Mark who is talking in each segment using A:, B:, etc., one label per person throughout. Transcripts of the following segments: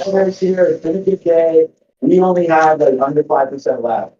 A: Shares here, it's been a good day. We only have like under 5% left.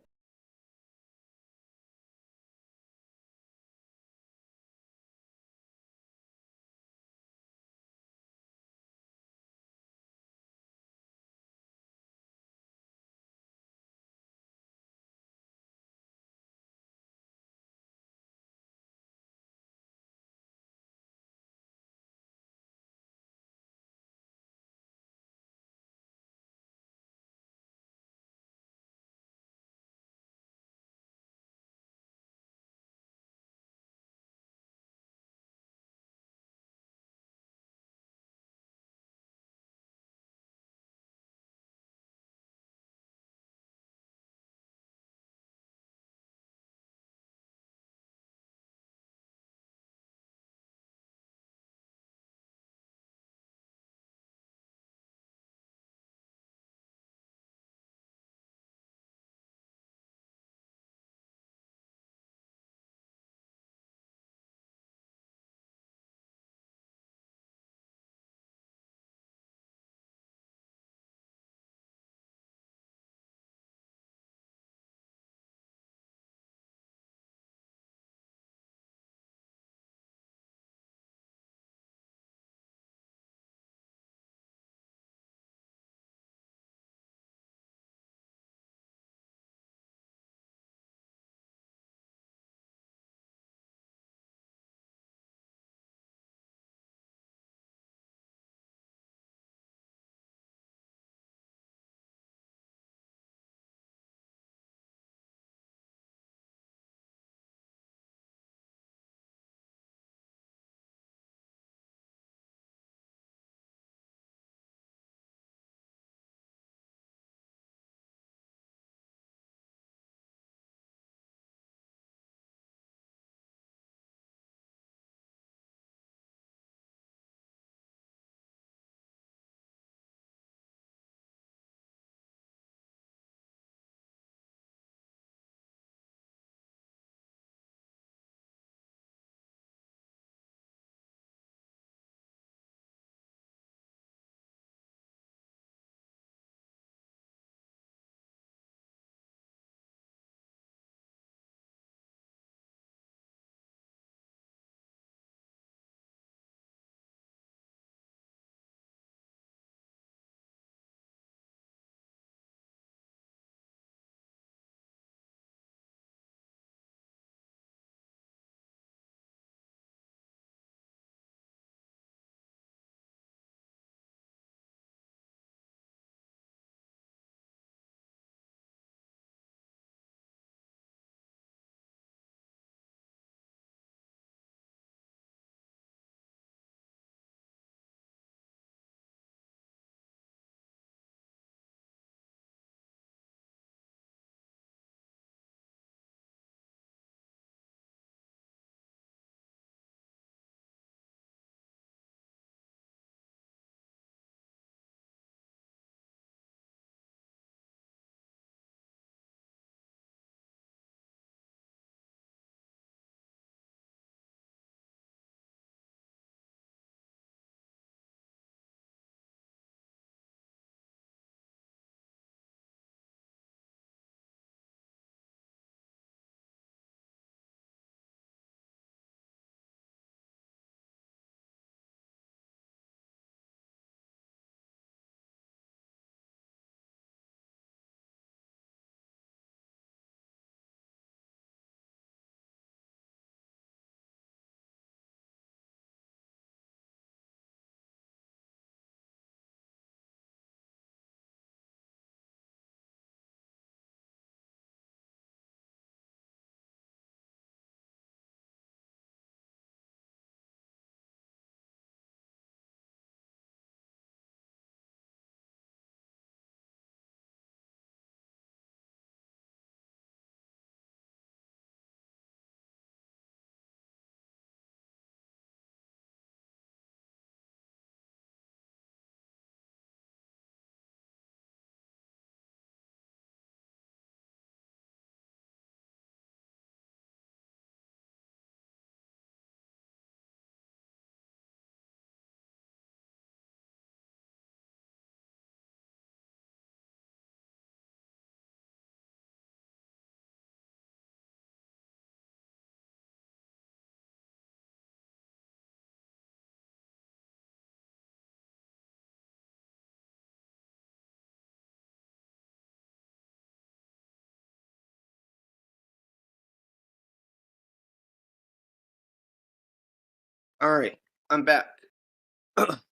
B: All right, I'm back.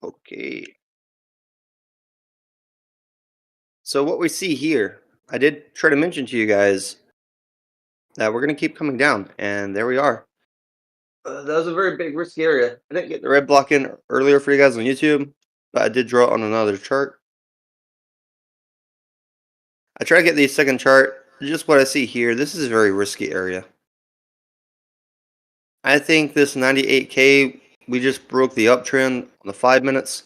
B: Okay. So what we see here, I did try to mention to you guys that we're going to keep coming down, and there we are. That was a very big risky area. I didn't get the red block in earlier for you guys on YouTube, but I did draw it on another chart. I try to get the second chart. Just what I see here, this is a very risky area. I think this 98K, we just broke the uptrend on the 5 minutes.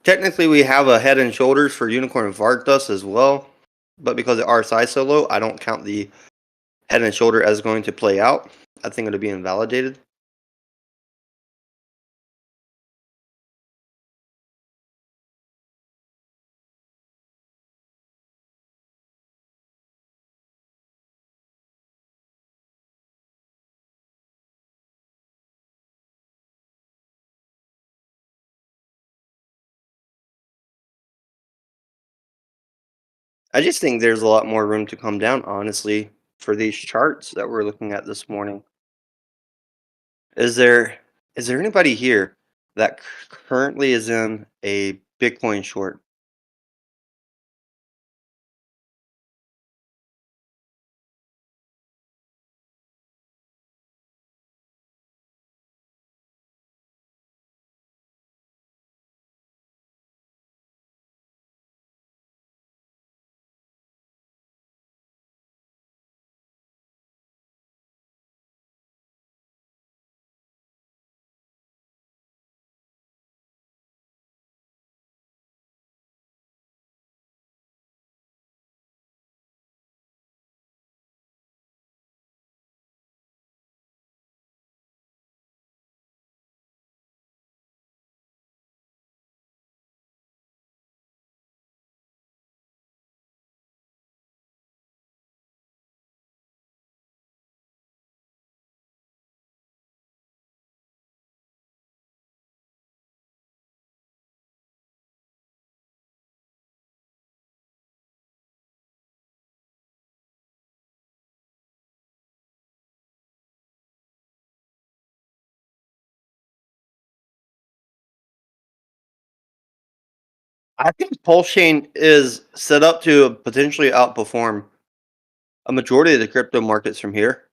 B: Technically, we have a head and shoulders for Unicorn and Vark Dust as well, but because the RSI is so low, I don't count the head and shoulder as going to play out. I think it'll be invalidated. I just think there's a lot more room to come down, honestly, for these charts that we're looking at this morning. Is there anybody here that currently is in a Bitcoin short? I think Pulse Chain is set up to potentially outperform a majority of the crypto markets from here.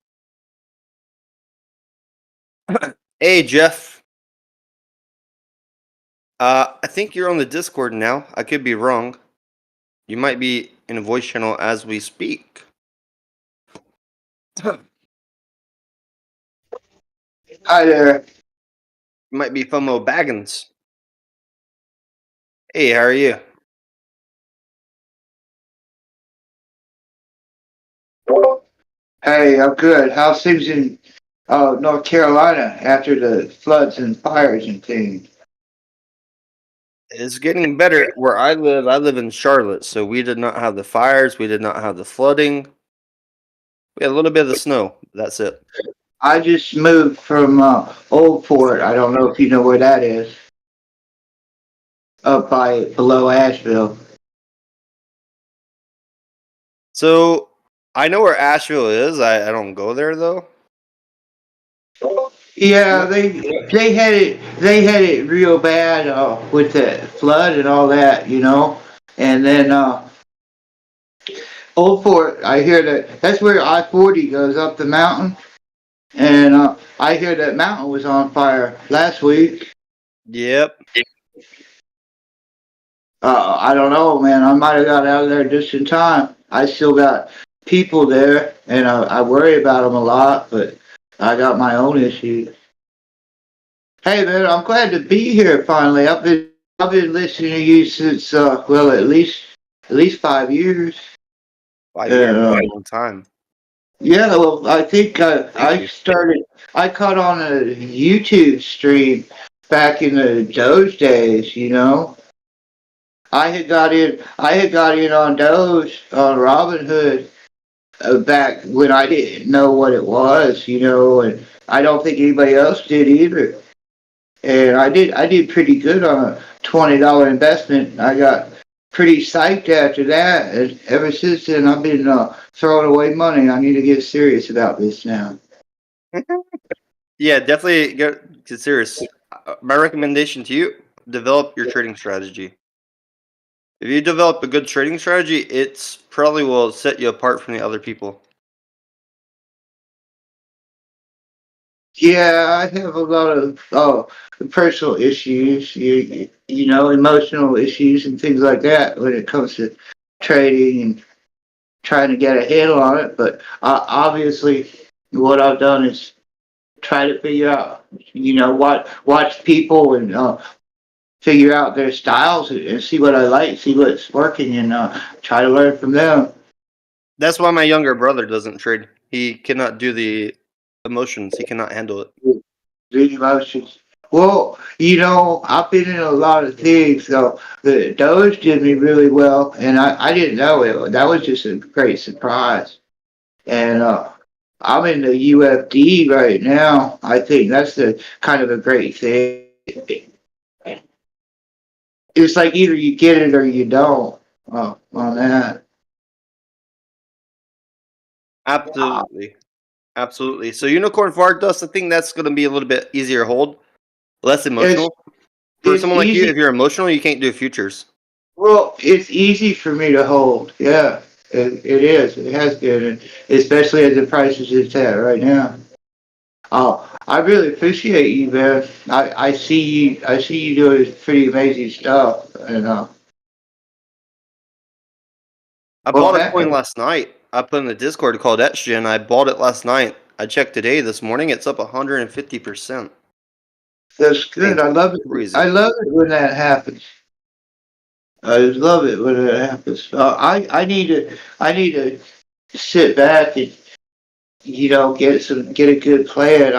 B: Hey, Jeff. I think you're on the Discord now. I could be wrong. You might be in a voice channel as we speak. You
C: Hi there.
B: might be FOMO Baggins. Hey, how are you?
C: Hey, I'm good. How's things in North Carolina after the floods and fires and things?
B: It's getting better where I live. I live in Charlotte, so we did not have the fires. We did not have the flooding. We had a little bit of the snow. That's it.
C: I just moved from Old Fort. I don't know if you know where that is. Up by below Asheville.
B: So I know where Asheville is. I don't go there though.
C: Yeah, they had it real bad with the flood and all that, And then Old Fort, I hear that's where I-40 goes up the mountain. And I hear that mountain was on fire last week.
B: Yep.
C: I don't know, man. I might have got out of there just in time. I still got people there, and I worry about them a lot, but I got my own issues. Hey, man, I'm glad to be here finally. I've been listening to you since well, at least 5 years.
B: 5 years, a long time.
C: Yeah, well, I think
B: Thank you.
C: I caught on a YouTube stream back in the Doge days, I had got in on Doge on Robinhood back when I didn't know what it was, and I don't think anybody else did either. And I did pretty good on a $20 investment. I got pretty psyched after that, and ever since then I've been throwing away money. I need to get serious about this now.
B: Yeah, definitely get serious. My recommendation to you: develop your trading strategy. If you develop a good trading strategy, it's probably will set you apart from the other people.
C: Yeah, I have a lot of personal issues, you know, emotional issues and things like that when it comes to trading and trying to get a handle on it. But obviously, what I've done is try to figure out, you know, watch people and figure out their styles and see what I like, see what's working, and try to learn from them.
B: That's why my younger brother doesn't trade. He cannot do the emotions. He cannot handle it.
C: The emotions. Well, you know, I've been in a lot of things, so the Doge did me really well, and I didn't know it. That was just a great surprise. And I'm in the UFD right now. I think that's the kind of a great thing. It's like either you get it or you don't on that.
B: Absolutely. Absolutely. So Unicorn Fart Dust, I think that's going to be a little bit easier hold, less
C: It's
B: emotional. For
C: it's
B: someone like you,
C: easy.
B: if you're emotional, you can't do futures.
C: Well, it's easy for me to hold. Yeah, it is. It has been, and especially at the prices it's at right now. Oh, I really appreciate you, man. I see you. I see you doing pretty amazing stuff. And
B: I
C: what
B: bought a coin
C: happened?
B: last night. I put in the Discord called Etchen. I bought it last night. I checked today, this morning. It's up 150%.
C: That's good.
B: Thing's
C: I love it. I
B: crazy.
C: love it when that happens. I love it when it happens. I need to sit back and get a good plan.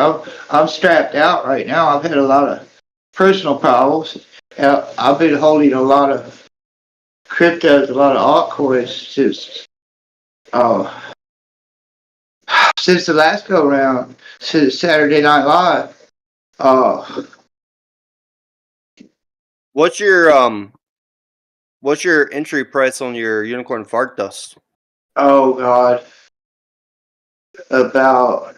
C: I'm strapped out right now. I've had a lot of personal problems. I've been holding a lot of cryptos, a lot of altcoins uh, since the last go round, since Saturday Night Live. Uh,
B: What's your entry price on your Unicorn Fart Dust?
C: oh God, about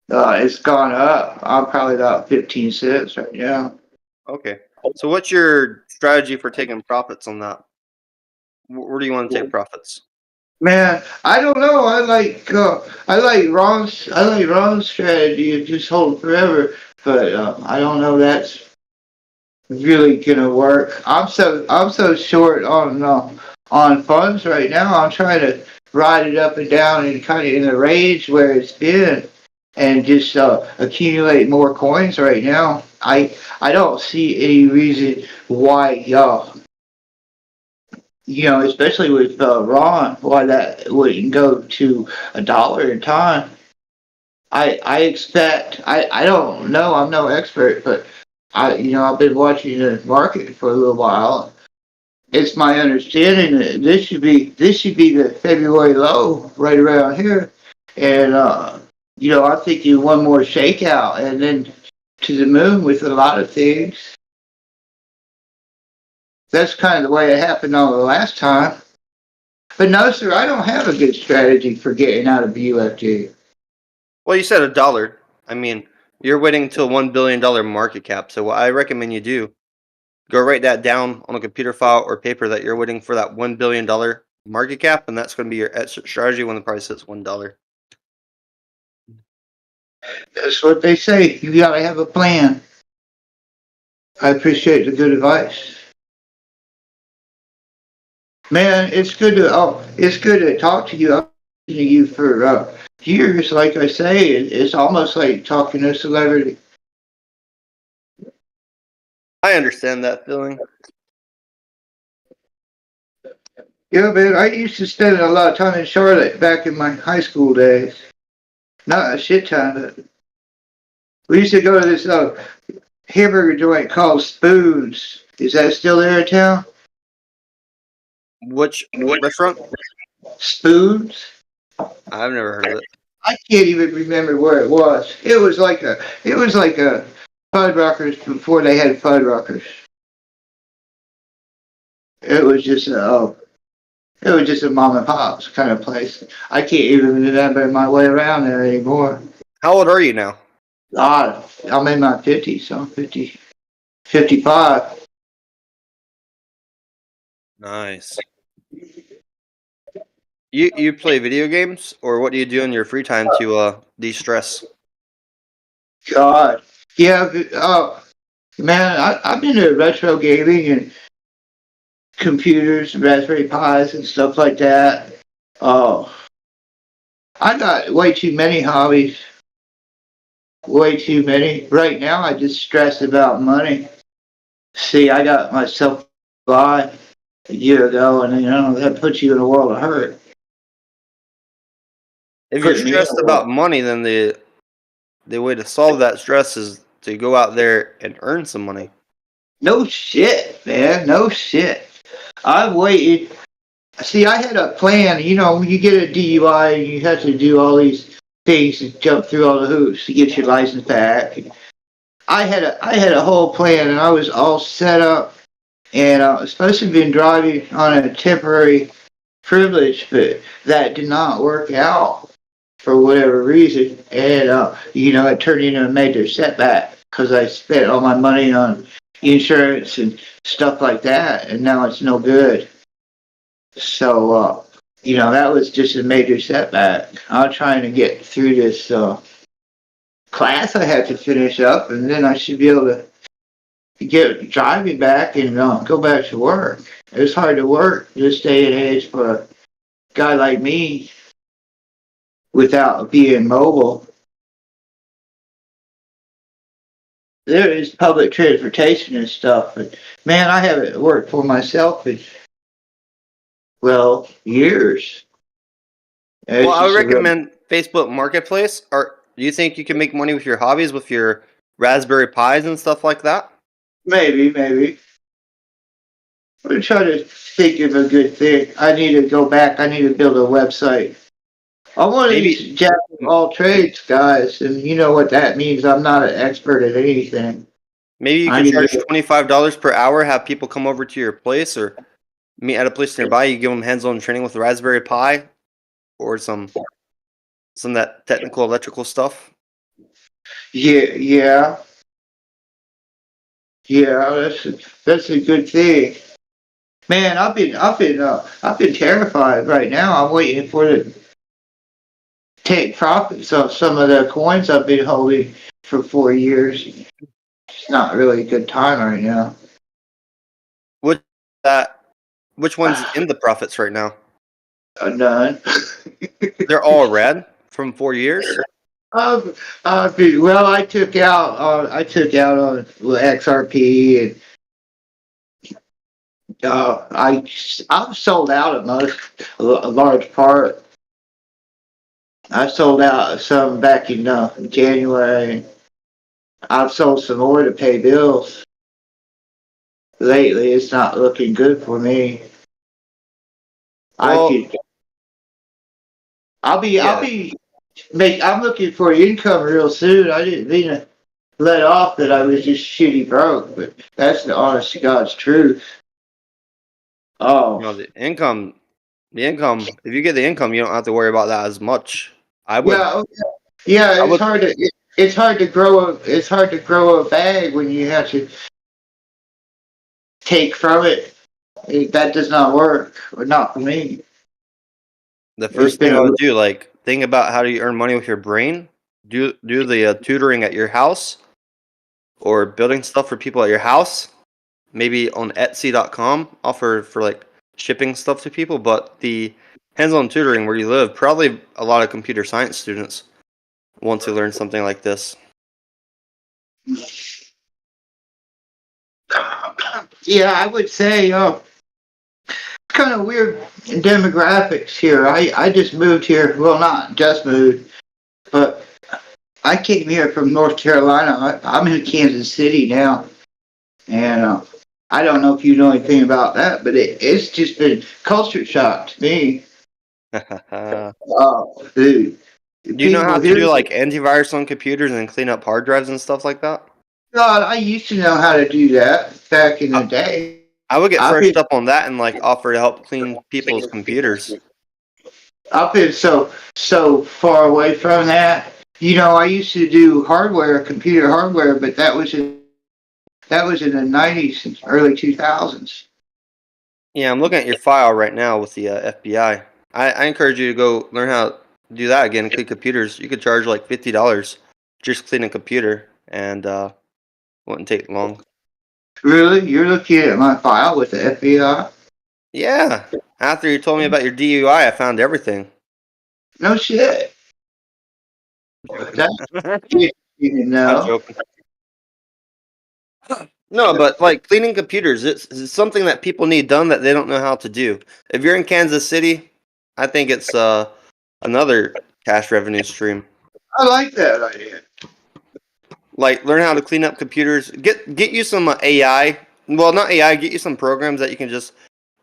C: it's gone up. I'm probably about 15 cents right now.
B: Okay. So what's your strategy for taking profits on that? Where do you want to take profits?
C: Man, I don't know. I like Ron's strategy of just hold forever, but I don't know that's really gonna work. I'm so short on funds right now. I'm trying to ride it up and down and kind of in the range where it's been, and just accumulate more coins right now. I don't see any reason why especially with Ron, why that wouldn't go to $1 a time. I expect, I don't know, I'm no expert, but I've been watching the market for a little while. It's my understanding that this should be the February low right around here. And, I think you one more shakeout and then to the moon with a lot of things. That's kind of the way it happened on the last time. But no, sir, I don't have a good strategy for getting out of UFG.
B: Well, you said $1. I mean, you're waiting until $1 billion market cap. So what I recommend you do, go write that down on a computer file or paper that you're waiting for that $1 billion market cap, and that's going to be your exit strategy when the price hits $1.
C: That's what they say. You gotta have a plan. I appreciate the good advice. Man, it's good to talk to you. I've been to you for years. Like I say, it's almost like talking to a celebrity.
B: I understand that feeling.
C: Yeah, man, I used to spend a lot of time in Charlotte back in my high school days. Not a shit ton, but we used to go to this hamburger joint called Spoons. Is that still there in town?
B: Which restaurant?
C: Spoons?
B: I've never heard of it.
C: I can't even remember where it was. It was like a Fuddruckers before they had Fuddruckers. It was just it was just a mom and pop's kind of place. I can't even remember my way around there anymore.
B: How old are you now?
C: God, I'm in my 50s, so I'm 50, 55.
B: Nice. You play video games, or what do you do in your free time to de-stress?
C: God. Yeah, man, I've been into retro gaming and computers, Raspberry Pis and stuff like that. Oh, I got way too many hobbies. Way too many. Right now, I just stress about money. See, I got myself by a year ago, and that puts you in a world of hurt.
B: If you're
C: Put me in a
B: stressed
C: world.
B: about money, then the way to solve that stress is to go out there and earn some money.
C: No shit, man. No shit. I've waited. See, I had a plan. When you get a DUI, you have to do all these things and jump through all the hoops to get your license back. I had a whole plan, and I was all set up. And I was supposed to have been driving on a temporary privilege, but that did not work out for whatever reason. And it turned into a major setback because I spent all my money on insurance and stuff like that, and now it's no good. So, that was just a major setback. I'm trying to get through this class I had to finish up, and then I should be able to get driving back and go back to work. It's hard to work this day and age for a guy like me without being mobile. There is public transportation and stuff, but man, I haven't worked for myself in, well, years.
B: Well,
C: It's
B: I would
C: just a real,
B: recommend Facebook Marketplace. Or do you think you can make money with your hobbies, with your Raspberry Pis and stuff like that?
C: maybe. I'm trying to think of a good thing. I need to go back. I need to build a website. I'm one of
B: Maybe
C: these jack of all trades guys, and you know what that means. I'm not an expert at anything.
B: maybe you
C: I
B: can
C: can do
B: charge $25 per hour, have people come over to your place, or meet at a place nearby. You give them hands-on training with the Raspberry Pi, or some of that technical electrical stuff.
C: yeah. That's a good thing. Man, I've been terrified right now. I'm waiting for the take profits of some of the coins I've been holding for 4 years. It's not really a good time right now.
B: Which that which one's in the profits right now?
C: None.
B: They're all red from 4 years.
C: Well, I took out on XRP, and I've sold out of a large part. I sold out some back in January. I've sold some more to pay bills. Lately, it's not looking good for me. I
B: Well,
C: could, I'll
B: yeah,
C: be, I'm looking for income real soon. I didn't mean to let off that I was just shitty broke, but that's the honest to God's truth. Oh,
B: the income. If you get the income, you don't have to worry about that as much. I would.
C: yeah, yeah.
B: I
C: It's
B: would.
C: hard to, it's hard to grow a bag when you have to take from it. That does not work, or not for me.
B: The
C: It's
B: first
C: been
B: thing
C: a
B: I would do, like, think about how do you earn money with your brain. Do the tutoring at your house, or building stuff for people at your house. Maybe on Etsy.com, offer for like shipping stuff to people. But the hands-on tutoring where you live, probably a lot of computer science students want to learn something like this.
C: yeah, I would say kind of weird demographics here. I just moved here. Well, not just moved, but I came here from North Carolina. I'm in Kansas City now, and I don't know if you know anything about that, but it's just been culture shock to me.
B: Do
C: Dude,
B: you know how
C: people
B: to
C: here.
B: do like antivirus on computers and clean up hard drives and stuff like that?
C: God, I used to know how to do that back in the
B: I,
C: day.
B: I would get
C: I've been
B: freshed up on that and like offer to help clean people's computers.
C: I've been so far away from that. I used to do hardware, computer hardware, but that was in the 90s, early 2000s.
B: Yeah, I'm looking at your file right now with the FBI. I encourage you to go learn how to do that again. Clean computers. You could charge like $50 just clean a computer, and wouldn't take long.
C: Really? You're looking at my file with the FBI?
B: Yeah. After you told me about your DUI, I found everything.
C: No shit. That's
B: I'm
C: interesting to know.
B: joking. No, but like cleaning computers, it's something that people need done that they don't know how to do. If you're in Kansas City, I think it's another cash revenue stream.
C: I like that idea.
B: Like learn how to clean up computers. Get you some AI. Well, not AI. Get you some programs that you can just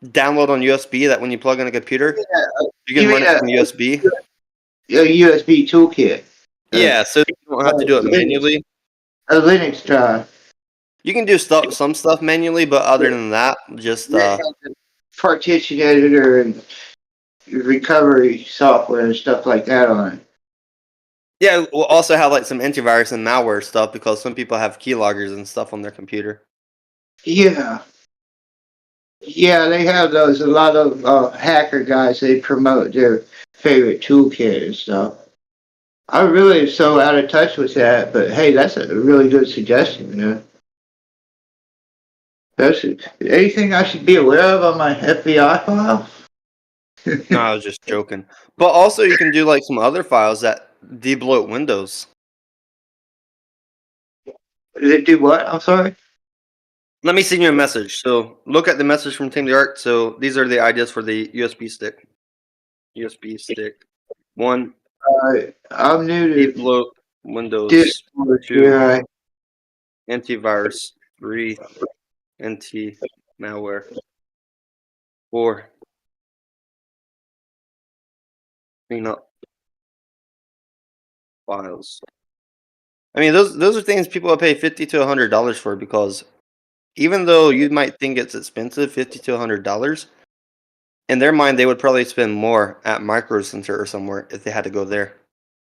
B: download on USB. That when you plug in a computer, you
C: You
B: can run
C: mean
B: it from USB.
C: a USB toolkit? Uh,
B: Yeah, so you don't have to do it manually.
C: a Linux drive.
B: You can do some stuff manually, but other than that, just
C: It has a partition editor and recovery software and stuff like that on it.
B: yeah. We'll also have like some antivirus and malware stuff because some people have keyloggers and stuff on their computer.
C: Yeah. Yeah, they have those. A lot of hacker guys, they promote their favorite toolkit and stuff. I'm really so out of touch with that, but hey, that's a really good suggestion, man. That's anything I should be aware of on my FBI file?
B: No, I was just joking. But also, you can do like some other files that debloat Windows.
C: Did it do what? I'm sorry.
B: Let me send you a message. So look at the message from Tametheark. So these are the ideas for the USB stick. USB stick 1,
C: I'm new to
B: debloat Windows
C: Discord
B: 2,
C: here.
B: antivirus 3, anti malware 4, clean up files. I mean, those are things people will pay $50 to $100 for because even though you might think it's expensive, $50 to $100, in their mind they would probably spend more at Micro Center or somewhere if they had to go there.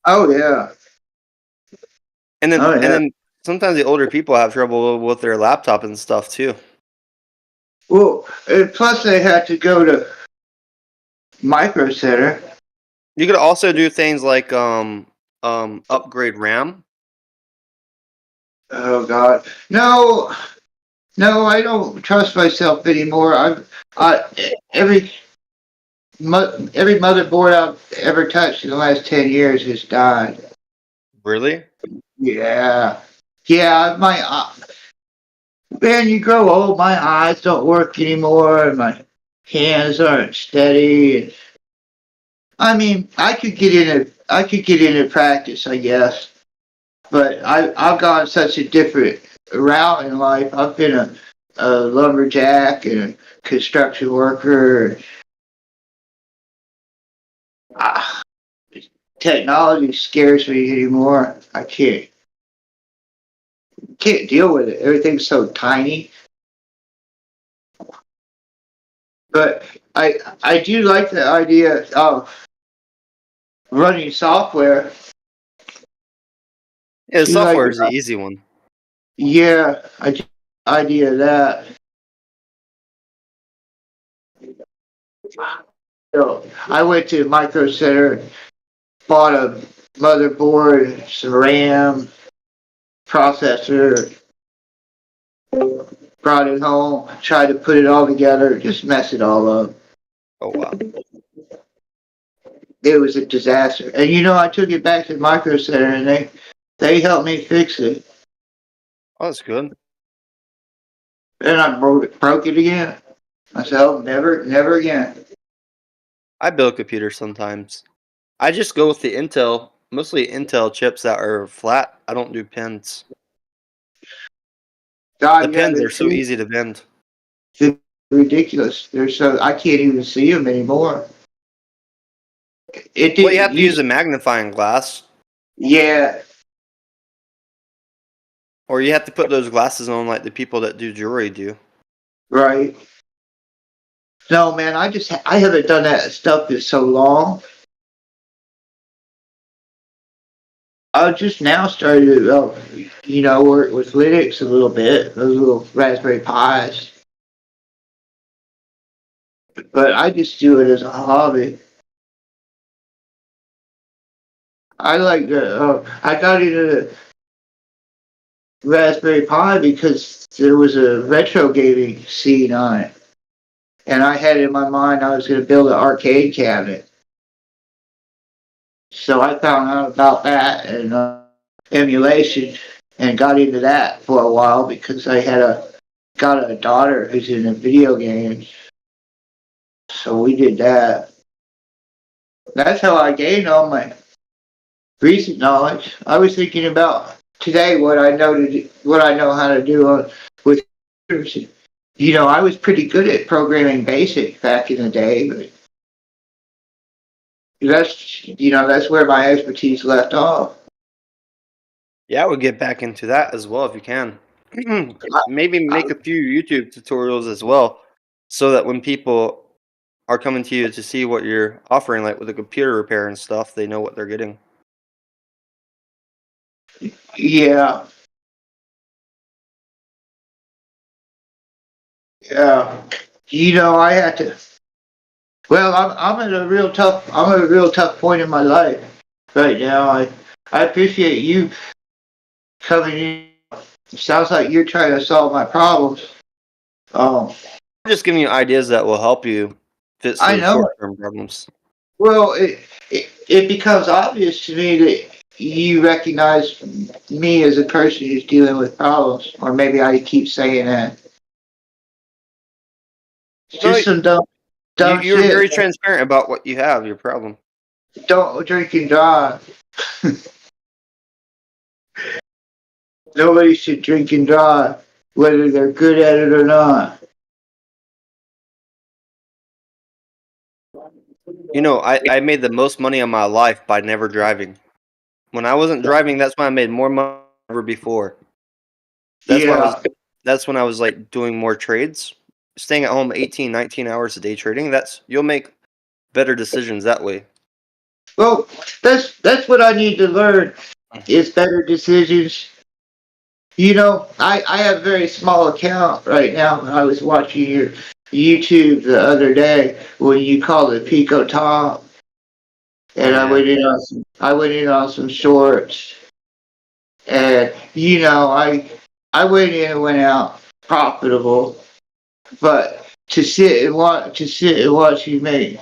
C: Oh yeah.
B: And then
C: Oh
B: and
C: yeah.
B: then sometimes the older people have trouble with their laptop and stuff too.
C: Well, and plus they had to go to Micro Center.
B: You could also do things like upgrade RAM.
C: Oh God, no, no, I don't trust myself anymore. I every motherboard I've ever touched in the last 10 years has died.
B: Really?
C: Yeah, yeah. Man, you grow old. My eyes don't work anymore, and my hands aren't steady. And, I mean, I could get into practice, I guess. But I've gone such a different route in life. I've been a lumberjack and a construction worker. Ah, technology scares me anymore. I can't deal with it. Everything's so tiny. But I do like the idea of running software.
B: Yeah, the
C: Do like
B: software is the easy one.
C: yeah, I do like the idea of that. So I went to Micro Center, bought a motherboard, some RAM, processor, brought it home, tried to put it all together, just mess it all up.
B: Oh wow.
C: It was a disaster. And I took it back to Micro Center and they helped me fix it.
B: Oh, that's good.
C: And I broke it again. I said, oh, never again.
B: I build computers sometimes. I just go with the Intel, mostly Intel chips that are flat. I don't do pins. The
C: God, yeah,
B: pins are so easy to bend.
C: they're ridiculous. I can't even see them anymore. It
B: Well, you
C: didn't
B: have to use
C: use,
B: a magnifying glass,
C: yeah,
B: or you have to put those glasses on like the people that do jewelry do.
C: right. No, man, I haven't done that stuff in so long. I just now started to, work with Linux a little bit, those little Raspberry Pis. But I just do it as a hobby. I got into the Raspberry Pi because there was a retro gaming scene on it. And I had in my mind I was going to build an arcade cabinet. So I found out about that and emulation and got into that for a while because I got a daughter who's into video games. So we did that. That's how I gained all my recent knowledge. I was thinking about today what I know what I know how to do with computers. I was pretty good at programming BASIC back in the day, but that's where my expertise left off.
B: Yeah, I would get back into that as well if you can. Maybe make a few YouTube tutorials as well, so that when people are coming to you to see what you're offering, like with the computer repair and stuff, they know what they're getting.
C: Yeah. Yeah. I had to. Well, I'm at a real tough point in my life right now. I appreciate you coming in. It sounds like you're trying to solve my problems.
B: I'm just giving you ideas that will help you fix
C: I
B: those
C: know.
B: short-term problems.
C: Well, it becomes obvious to me that you recognize me as a person who's dealing with problems, or maybe I keep saying that. It's
B: No,
C: just some dumb
B: you're
C: shit.
B: very transparent about what you have, your problem.
C: Don't drink and drive. Nobody should drink and drive, whether they're good at it or not.
B: I made the most money of my life by never driving. When I wasn't driving, that's when I made more money than ever before. That's when I was like doing more trades. Staying at home 18, 19 hours a day trading, you'll make better decisions that way.
C: Well, that's what I need to learn is better decisions. I have a very small account right now. I was watching your YouTube the other day when you called it Pico Top, and
B: Oh, yeah.
C: I went in on some shorts, and I went in and went out profitable, but to sit and watch you make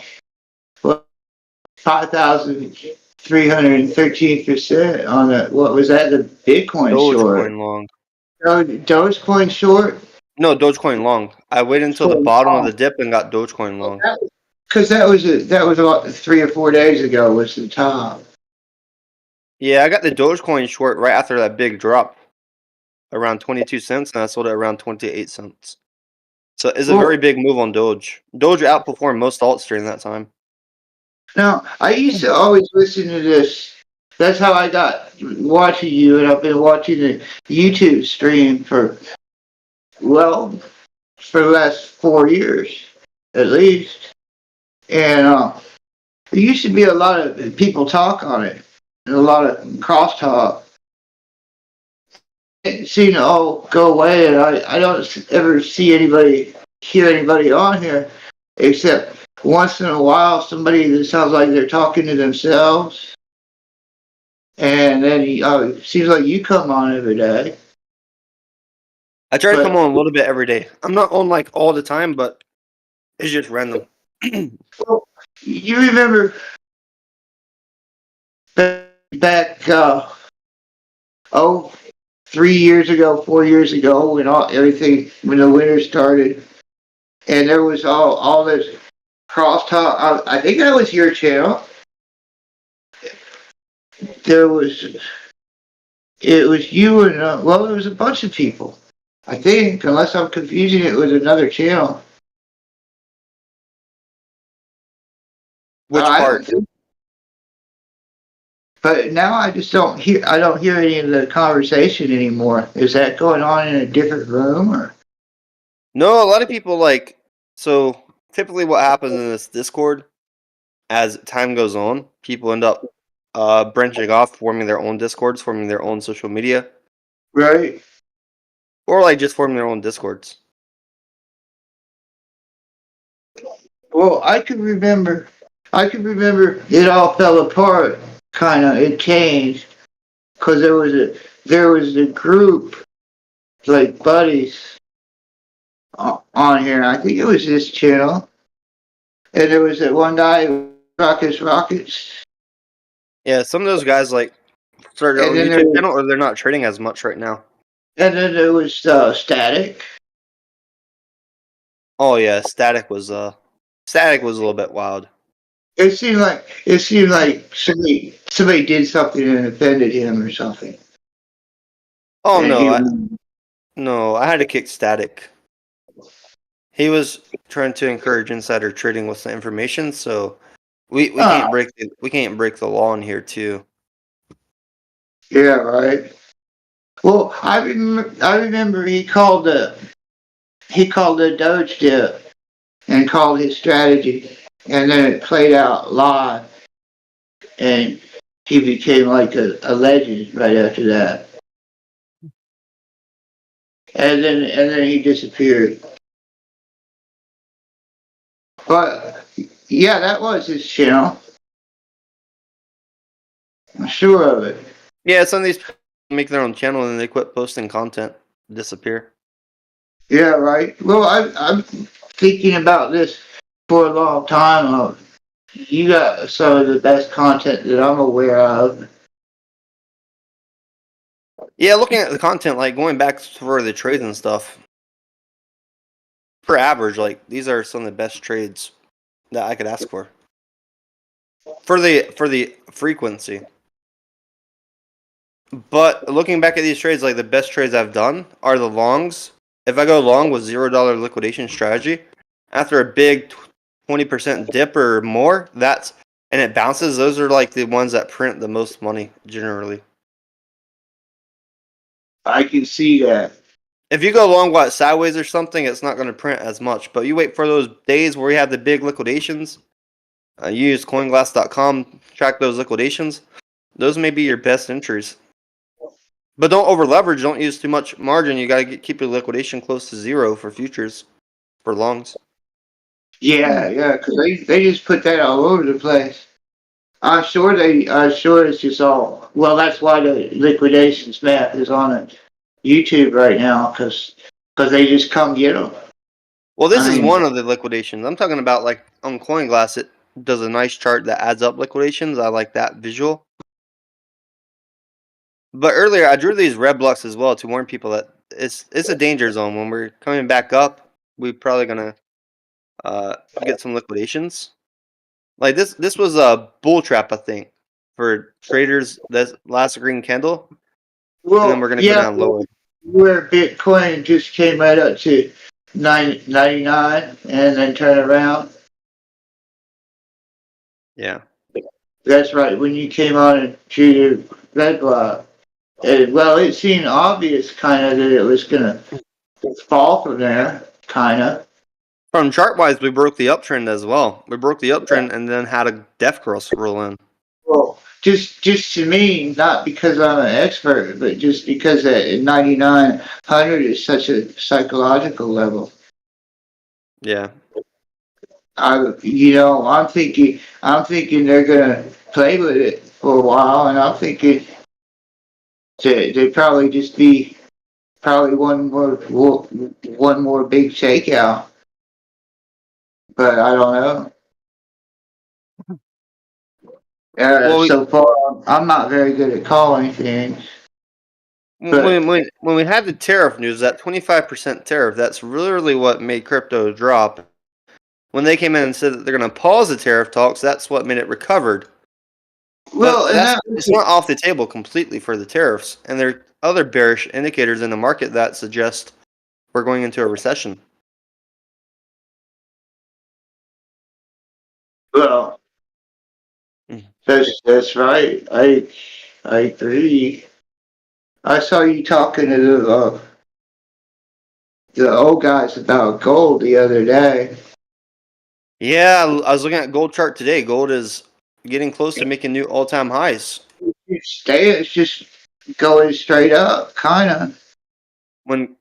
C: 5,313% on what was that, the Bitcoin short?
B: Dogecoin long.
C: Dogecoin short?
B: No, Dogecoin long. I waited until the
C: So
B: bottom of
C: long.
B: the dip and got Dogecoin long.
C: Because that was about 3 or 4 days ago was the top.
B: Yeah, I got the Dogecoin short right after that big drop, around 22 cents, and I sold it around 28 cents. So it's a very
C: Well,
B: big move on Doge. Doge outperformed most alts during that time.
C: now I used to always listen to this. That's how I got watching you, and I've been watching the YouTube stream for the last 4 years at least. And there used to be a lot of people talk on it, and a lot of crosstalk. It seemed to all go away, and I don't ever hear anybody on here, except once in a while somebody that sounds like they're talking to themselves. And then it seems like you come on every day.
B: I try to come
C: But
B: on a little bit every day. I'm not on like all the time, but it's just random.
C: well, you remember back 3 years ago, 4 years ago, when when the winter started, and there was all this crosstalk. I think that was your channel. It was you and it was a bunch of people. I think, unless I'm confusing it with another channel.
B: Which
C: I don't
B: part?
C: think. But now I just don't hear. I don't hear any of the conversation anymore. Is that going on in a different room or?
B: No, a lot of people so typically what happens in this Discord as time goes on, people end up branching off, forming their own discords, forming their own social media,
C: Right?
B: or like just forming their own discords.
C: Well, I can remember it all fell apart, kind of. It changed because there was a group like buddies on here. I think it was this channel, and there was that one guy, Rockets,
B: Yeah, some of those guys like started their
C: and
B: own
C: then there
B: YouTube
C: was,
B: channel, or they're not trading as much right now.
C: and then there was Static.
B: Oh yeah, Static was a little bit wild.
C: It seemed like somebody did something and offended him or something.
B: Oh
C: And
B: no, I had to kick Static. He was trying to encourage insider trading with the information, so we can't break the law in here too.
C: yeah, right. Well, I remember he called the Doge dip and called his strategy, and then it played out live, and he became like a legend right after that. And then he disappeared. But yeah, that was his channel. I'm sure of it.
B: Yeah, some of these people make their own channel and then they quit posting content, disappear.
C: Yeah, right. Well, I'm thinking about this for a long time. You got some of the best content that I'm aware of.
B: Yeah, looking at the content, like going back for the trades and stuff, per average, like these are some of the best trades that I could ask for the frequency. But looking back at these trades, like the best trades I've done are the longs. If I go long with $0 liquidation strategy, after a big 20% dip or more, and it bounces, those are like the ones that print the most money generally.
C: I can see that.
B: If you go long what sideways or something, it's not going to print as much. But you wait for those days where you have the big liquidations. You use coinglass.com, track those liquidations. Those may be your best entries. But don't over leverage. Don't use too much margin. You got to keep your liquidation close to zero for futures, for longs.
C: Yeah, because they just put that all over the place. I'm sure it's just all. Well, that's why the liquidations map is on YouTube right now, because they just come get them.
B: Well, this
C: I
B: is
C: mean,
B: one of the liquidations. I'm talking about like on CoinGlass. It does a nice chart that adds up liquidations. I like that visual. But earlier, I drew these Redblocks as well to warn people that it's a danger zone. When we're coming back up, we're probably gonna get some liquidations. Like this was a bull trap, I think, for traders. This last green candle, and then
C: well,
B: we're gonna go
C: yeah,
B: down lower.
C: where Bitcoin just came right up to 99 and then turn around.
B: Yeah.
C: That's right. When you came on and drew your red block, well, it seemed obvious, kind of, that it was gonna fall from there, kind of.
B: From chart wise, we broke the uptrend as well. We broke the uptrend and then had a death cross roll in.
C: Well, just to me, not because I'm an expert, but just because that 9,900 is such a psychological level.
B: Yeah.
C: I'm thinking they're gonna play with it for a while, and I'm thinking they probably just be probably one more big shakeout, but I don't know.
B: Well,
C: So far, I'm not very good at calling things.
B: when we had the tariff news, that 25% tariff, that's literally what made crypto drop. When they came in and said that they're going to pause the tariff talks, that's what made it recovered.
C: Well,
B: But it's not off the table completely for the tariffs, and there are other bearish indicators in the market that suggest we're going into a recession.
C: well, that's right. I agree. I saw you talking to the old guys about gold the other day.
B: Yeah, I was looking at gold chart today. Gold is getting close to making new all-time highs.
C: It's just going straight up, kind of.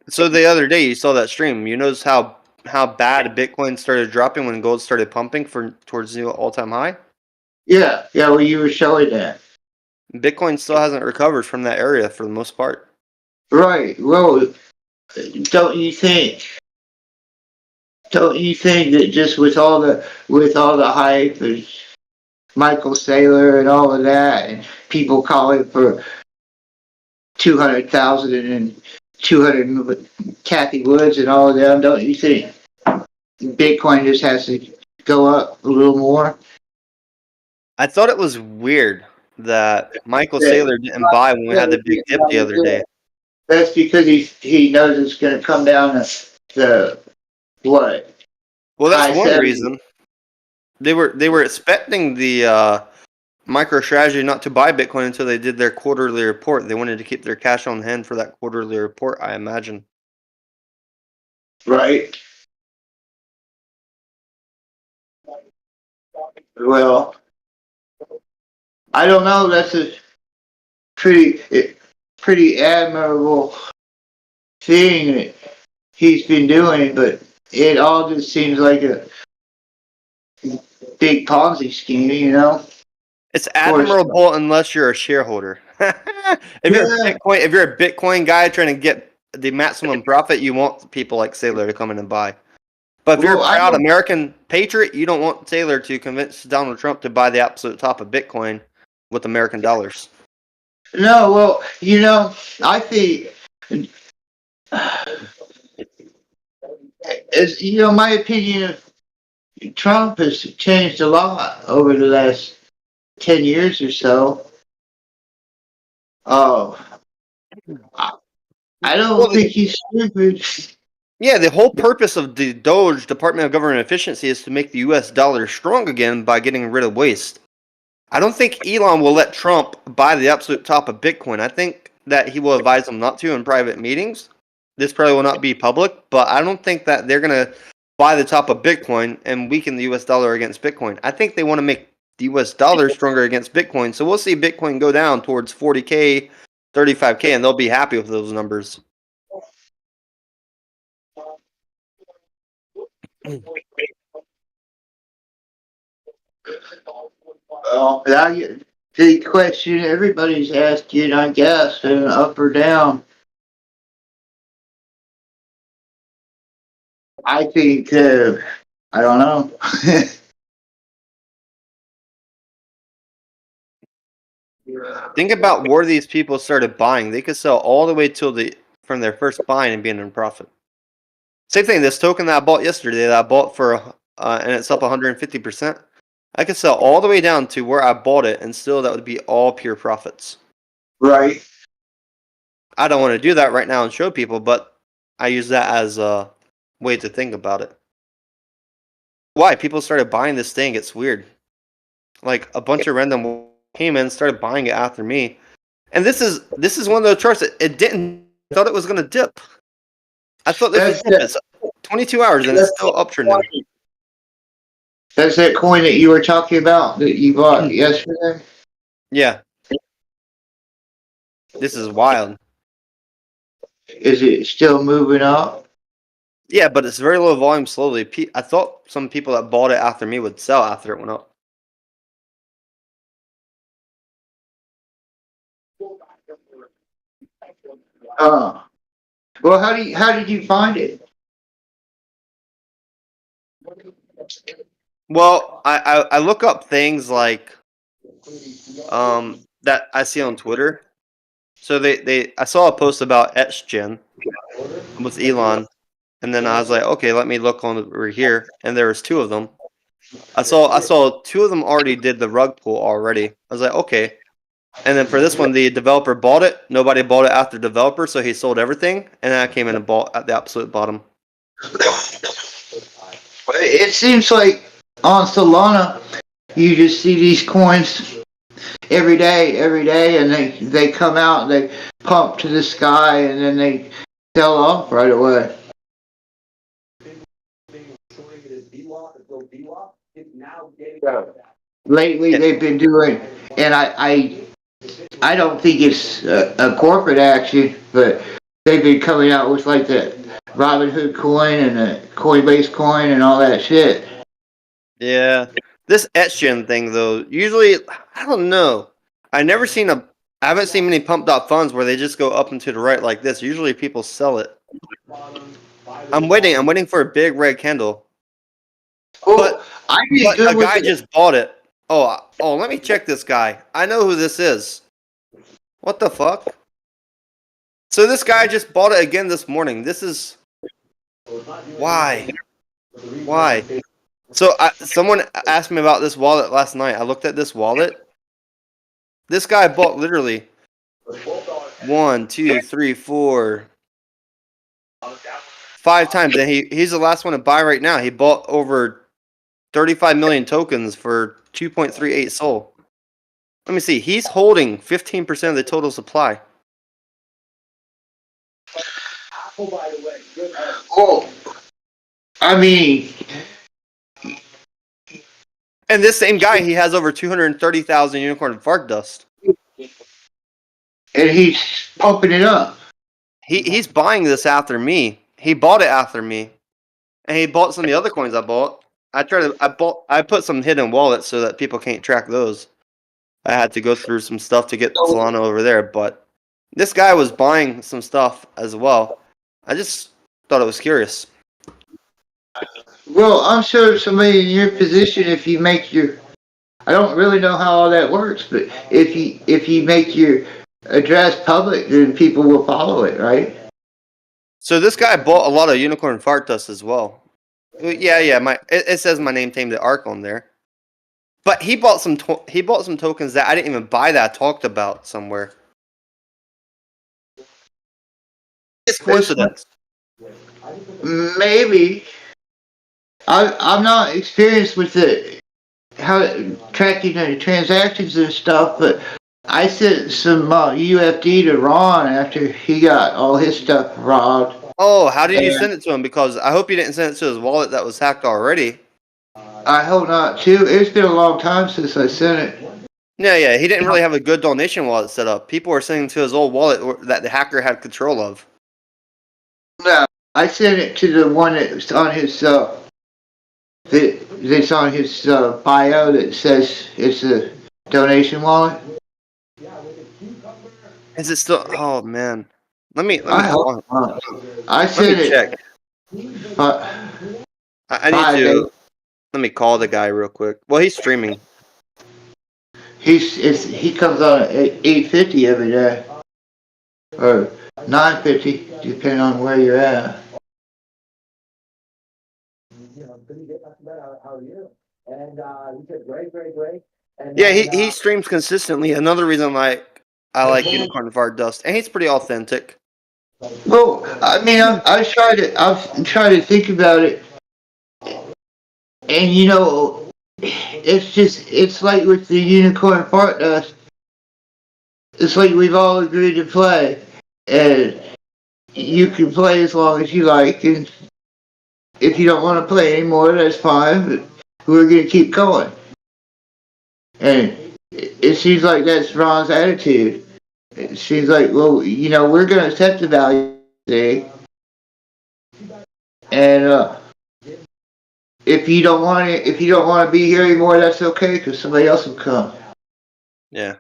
B: So the other day you saw that stream. You notice how bad Bitcoin started dropping when gold started pumping towards new all-time high.
C: Yeah, well, you were showing that.
B: Bitcoin still hasn't recovered from that area for the most part.
C: Right. Well, don't you think? Don't you think that just with all the hype and Michael Saylor and all of that, and people calling for 200,000 and 200 Kathy Woods and all of them, don't you think Bitcoin just has to go up a little more?
B: I thought it was weird that Michael Saylor didn't buy when we had the big dip the other day.
C: That's because he knows it's going to come down to what?
B: Well,
C: High
B: that's one
C: 70s.
B: reason. They were expecting the MicroStrategy not to buy Bitcoin until they did their quarterly report. They wanted to keep their cash on hand for that quarterly report, I imagine.
C: Right. Well, I don't know. That's a pretty admirable thing that he's been doing, but it all just seems like a big Ponzi scheme, you know?
B: It's admirable unless you're a shareholder. If you're a Bitcoin guy trying to get the maximum profit, you want people like Saylor to come in and buy. But if you're a proud American patriot, you don't want Saylor to convince Donald Trump to buy the absolute top of Bitcoin with American dollars.
C: No, well, you know, I think, as you know, my opinion of Trump has changed a lot over the last 10 years or so. Oh, I don't think he's stupid.
B: Yeah, the whole purpose of the Doge Department of Government Efficiency is to make the U.S. dollar strong again by getting rid of waste. I don't think Elon will let Trump buy the absolute top of Bitcoin. I think that he will advise him not to in private meetings. This probably will not be public, but I don't think that they're going to buy the top of Bitcoin and weaken the U.S. dollar against Bitcoin. I think they want to make the U.S. dollar stronger against Bitcoin. So we'll see Bitcoin go down towards 40K, 35K, and they'll be happy with those numbers.
C: Well, the question everybody's asking, I guess, up or down. I think, I don't know.
B: Think about where these people started buying. They could sell all the way from their first buying and being in profit. Same thing. This token that I bought yesterday, that I bought for, and it's up 150%. I could sell all the way down to where I bought it, and still that would be all pure profits.
C: Right.
B: I don't want to do that right now and show people, but I use that as a way to think about it. Why people started buying this thing? It's weird. Like a bunch of random came in and started buying it after me. And this is one of those charts that it didn't. I thought it was going to dip. I thought this would dip. It's 22 hours and it's still uptrending.
C: That's that coin that you were talking about that you bought yesterday?
B: Yeah. This is wild.
C: Is it still moving up?
B: Yeah, but it's very low volume slowly. I thought some people that bought it after me would sell after it went up.
C: Well, how did you find it?
B: Well, I look up things like that I see on Twitter. So I saw a post about XGen with Elon, and then I was like, okay, let me look on over here, and there was two of them. I saw two of them already did the rug pull already. I was like, okay. And then for this one, the developer bought it. Nobody bought it after developer, so he sold everything, and then I came in and bought at the absolute bottom.
C: It seems like on Solana, you just see these coins every day, and they come out and they pump to the sky, and then they sell off right away. lately they've been doing, and I don't think it's a corporate action, but they've been coming out with like the Robinhood coin and the Coinbase coin and all that shit.
B: Yeah. This Etchen thing though, usually I don't know. I haven't seen many pumped up funds where they just go up and to the right like this. Usually people sell it. I'm waiting for a big red candle.
C: Well, I'd be
B: But
C: good
B: a
C: with
B: guy
C: it.
B: just bought it. Oh, let me check this guy. I know who this is. What the fuck? So this guy just bought it again this morning. This is why? Why? So someone asked me about this wallet last night. I looked at this wallet. This guy bought literally 1, 2, 3, 4, 5 times, and he's the last one to buy right now. He bought over 35 million tokens for 2.38 SOL. Let me see. He's holding 15% of the total supply.
C: Well, I mean,
B: And this same guy, he has over 230,000 unicorn fart dust.
C: and he's pumping it up.
B: He's buying this after me. He bought it after me, and he bought some of the other coins I bought. I put some hidden wallets so that people can't track those. I had to go through some stuff to get Solana over there, but this guy was buying some stuff as well. I just thought it was curious.
C: Well, I'm sure somebody in your position, if you make your, I don't really know how all that works, but if you make your address public, then people will follow it, right?
B: So this guy bought a lot of unicorn fart dust as well. Yeah. It says my name tamed the arc on there. But he bought some tokens that I didn't even buy that I talked about somewhere. It's coincidence.
C: Maybe. I'm not experienced with the how tracking the transactions and stuff, but I sent some UFD to Ron after he got all his stuff robbed.
B: Oh, how did you send it to him? Because I hope you didn't send it to his wallet that was hacked already.
C: I hope not too. It's been a long time since I sent it.
B: Yeah. He didn't really have a good donation wallet set up. People were sending to his old wallet that the hacker had control of.
C: No, I sent it to the one that's on his that's on his bio that says it's a donation wallet.
B: Is it still? Oh man, let me
C: I
B: call him.
C: hope not. I
B: Let
C: sent
B: me
C: it.
B: check. I need to. Let me call the guy real quick. Well, he's streaming.
C: He comes on at 8:50 every day, or 9:50, depending on where you're at.
A: How are you? And he said, great. And
B: Yeah, he streams consistently. Another reason I like Unicorn Fart Dust, and he's pretty authentic.
C: Well, I mean, I've tried to think about it, and it's like with the unicorn fart dust. It's like we've all agreed to play, and you can play as long as you like, and if you don't want to play anymore, that's fine. But we're gonna keep going, and it seems like that's Ron's attitude. It seems like, well, we're gonna set the value today, and if you don't want to be here anymore, that's okay, because somebody else will come.
B: Yeah.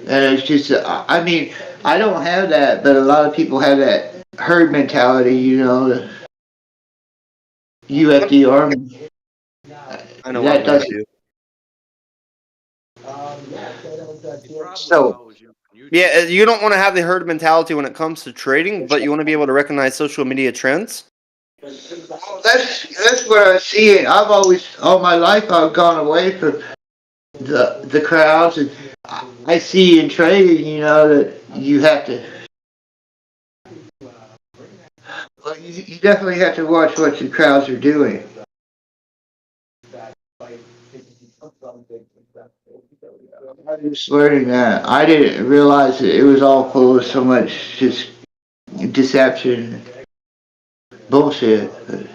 C: And it's just, I mean, I don't have that, but a lot of people have that herd mentality, the UFD army.
B: I know
C: That
B: what I'm
C: doesn't.
B: do.
C: So,
B: Yeah, you don't want to have the herd mentality when it comes to trading, but you want to be able to recognize social media trends.
C: that's what I see. And I've always, all my life, I've gone away from the crowds, and I see in trading, that you have to. Well, you definitely have to watch what the crowds are doing. I was just learning that. I didn't realize that it was all full of so much just deception, bullshit. But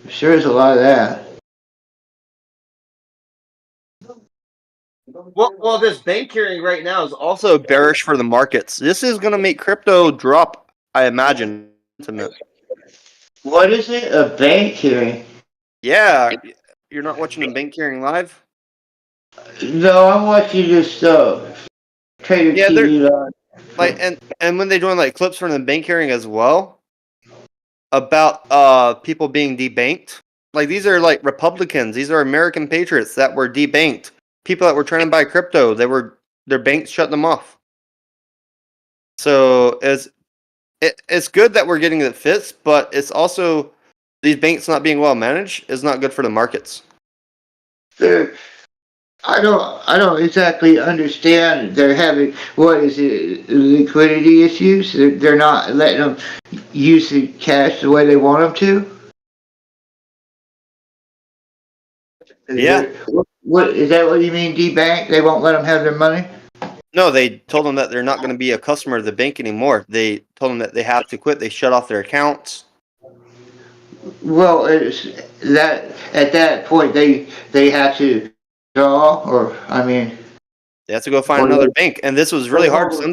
C: sure is a lot of that.
B: Well, this bank hearing right now is also bearish for the markets. This is going to make crypto drop, I imagine.
C: What is it? A bank hearing?
B: Yeah, you're not watching the bank hearing live?
C: No, I'm watching this Trader
B: Yeah, they're
C: TV live.
B: like, and when they doing like clips from the bank hearing as well about people being debanked. Like these are like Republicans, these are American patriots that were debanked. People that were trying to buy crypto, their banks shut them off. So it's good that we're getting it fixed, but it's also these banks not being well managed is not good for the markets.
C: They're, I don't exactly understand. They're having, what is it, liquidity issues? They're not letting them use the cash the way they want them to?
B: Yeah.
C: What is that? What you mean, debank? They won't let them have their money?
B: No, they told them that they're not going to be a customer of the bank anymore. They told them that they have to quit. They shut off their accounts.
C: Well, it's that at that point they have to draw, or I mean,
B: They have to go find
C: or
B: another bank, and this was really hard. Some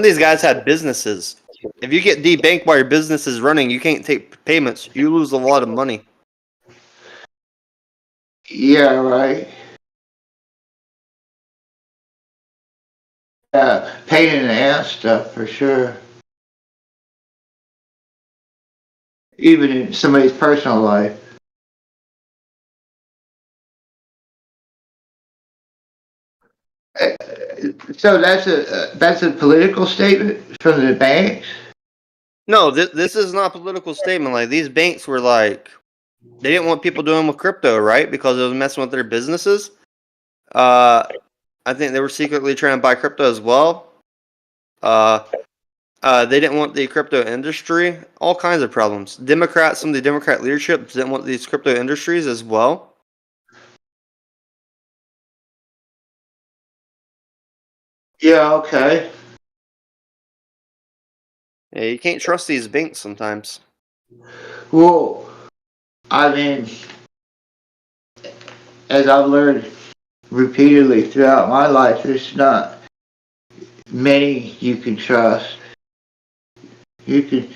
B: of these guys had businesses. If you get debanked while your business is running, you can't take payments. You lose a lot of money.
C: yeah, right. Pain in the ass stuff for sure. Even in somebody's personal life. Uh, So that's a political statement from the banks.
B: No, this is not a political statement. Like these banks were like, they didn't want people doing with crypto, right? Because it was messing with their businesses. I think they were secretly trying to buy crypto as well. They didn't want the crypto industry. All kinds of problems. Democrats, some of the Democrat leadership didn't want these crypto industries as well.
C: Yeah, okay.
B: Yeah, you can't trust these banks sometimes.
C: Well, I mean, as I've learned repeatedly throughout my life, there's not many you can trust. You can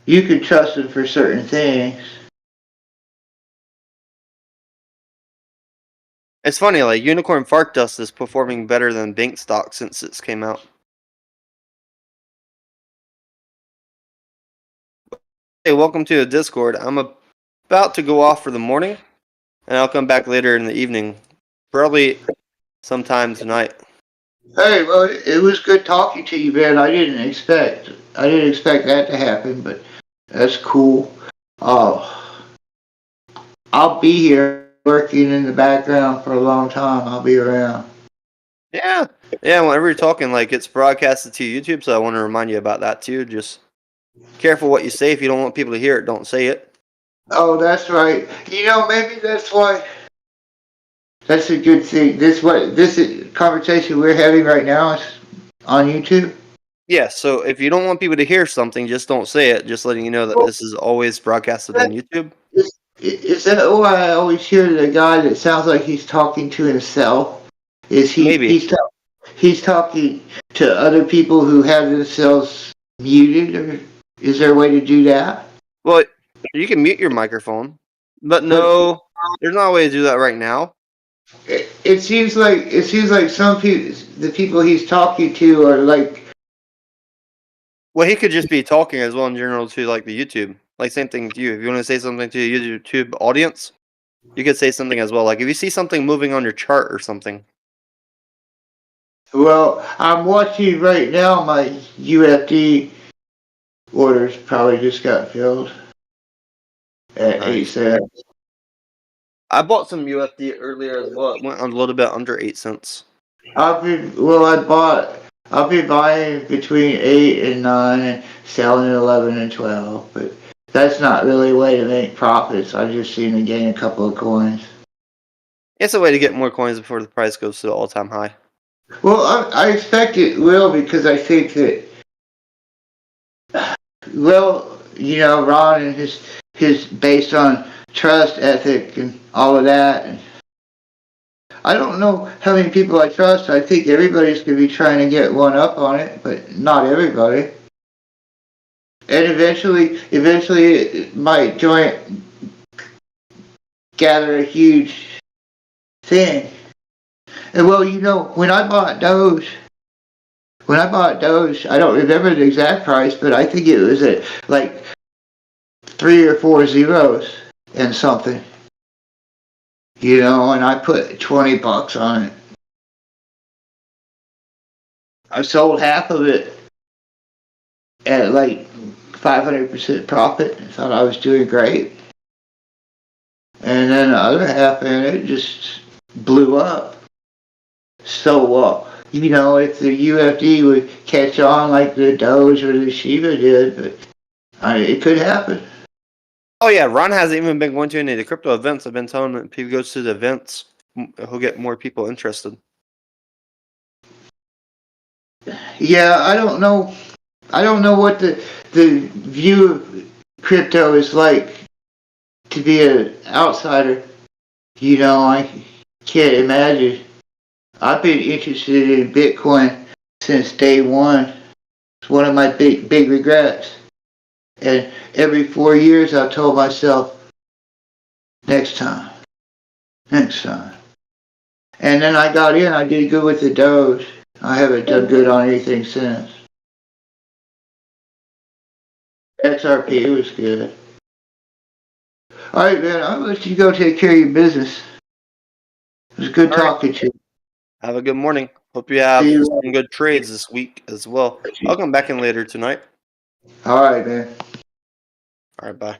C: you can trust them for certain things.
B: It's funny, like Unicorn Fart Dust is performing better than bank stock since it's came out. Hey, welcome to the Discord. I'm about to go off for the morning, and I'll come back later in the evening, probably sometime tonight.
C: Hey, well, it was good talking to you, man. I didn't expect that to happen, but that's cool. Oh, I'll be here working in the background for a long time. I'll be around.
B: Yeah, yeah. Whenever you're talking, like it's broadcasted to YouTube, so I want to remind you about that too. Just careful what you say. If you don't want people to hear it, don't say it.
C: Oh, that's right. You know, maybe that's why. That's a good thing. Conversation we're having right now is on YouTube.
B: Yeah. So if you don't want people to hear something, just don't say it. Just letting you know that
C: Well,
B: this is always broadcasted on YouTube.
C: is that why I always hear the guy that sounds like he's talking to himself? Is
B: Maybe.
C: he's talking to other people who have themselves muted, or is there a way to do that?
B: Well, you can mute your microphone, but no, there's not a way to do that right now.
C: It seems like some people, the people he's talking to, are like.
B: Well, he could just be talking as well in general to like the YouTube. Like same thing to you. If you want to say something to the YouTube audience, you could say something as well. Like if you see something moving on your chart or something.
C: Well, I'm watching right now. My UFD orders probably just got filled at
B: Nice.
C: 8 cents.
B: I bought some UFD earlier as well. It went a little bit under 8 cents.
C: I'll be buying between 8 and 9 and selling at 11 and 12, but that's not really a way to make profits. I've just seen to gain a couple of coins.
B: It's a way to get more coins before the price goes to the all-time high.
C: Well, I expect it will, because I think that, well, you know, Ron and his based on trust ethic and all of that. And I don't know how many people I trust. I think everybody's gonna be trying to get one up on it, but not everybody. And eventually it might gather a huge thing. And well, when I bought Doge, I don't remember the exact price, but I think it was at like 3 or 4 zeros and something. And I put $20 on it. I sold half of it at like 500% profit. I thought I was doing great. And then the other half in it just blew up. So, if the UFD would catch on like the Doge or the Shiba did, but it could happen.
B: Oh yeah, Ron hasn't even been going to any of the crypto events. I've been telling him if he goes to the events, he'll get more people interested.
C: Yeah, I don't know. I don't know what the view of crypto is like to be an outsider. I can't imagine. I've been interested in Bitcoin since day one. It's one of my big regrets. And every 4 years I've told myself, next time, next time. And then I got in, I did good with the Doge. I haven't done good on anything since. XRP was good. Alright, man, I'll let you go take care of your business. It was good
B: All right.
C: talking to you.
B: Have a good morning. Hope you have
C: See you
B: some good trades this week as well. I'll come back in later tonight.
C: Alright, man.
B: All right, bye.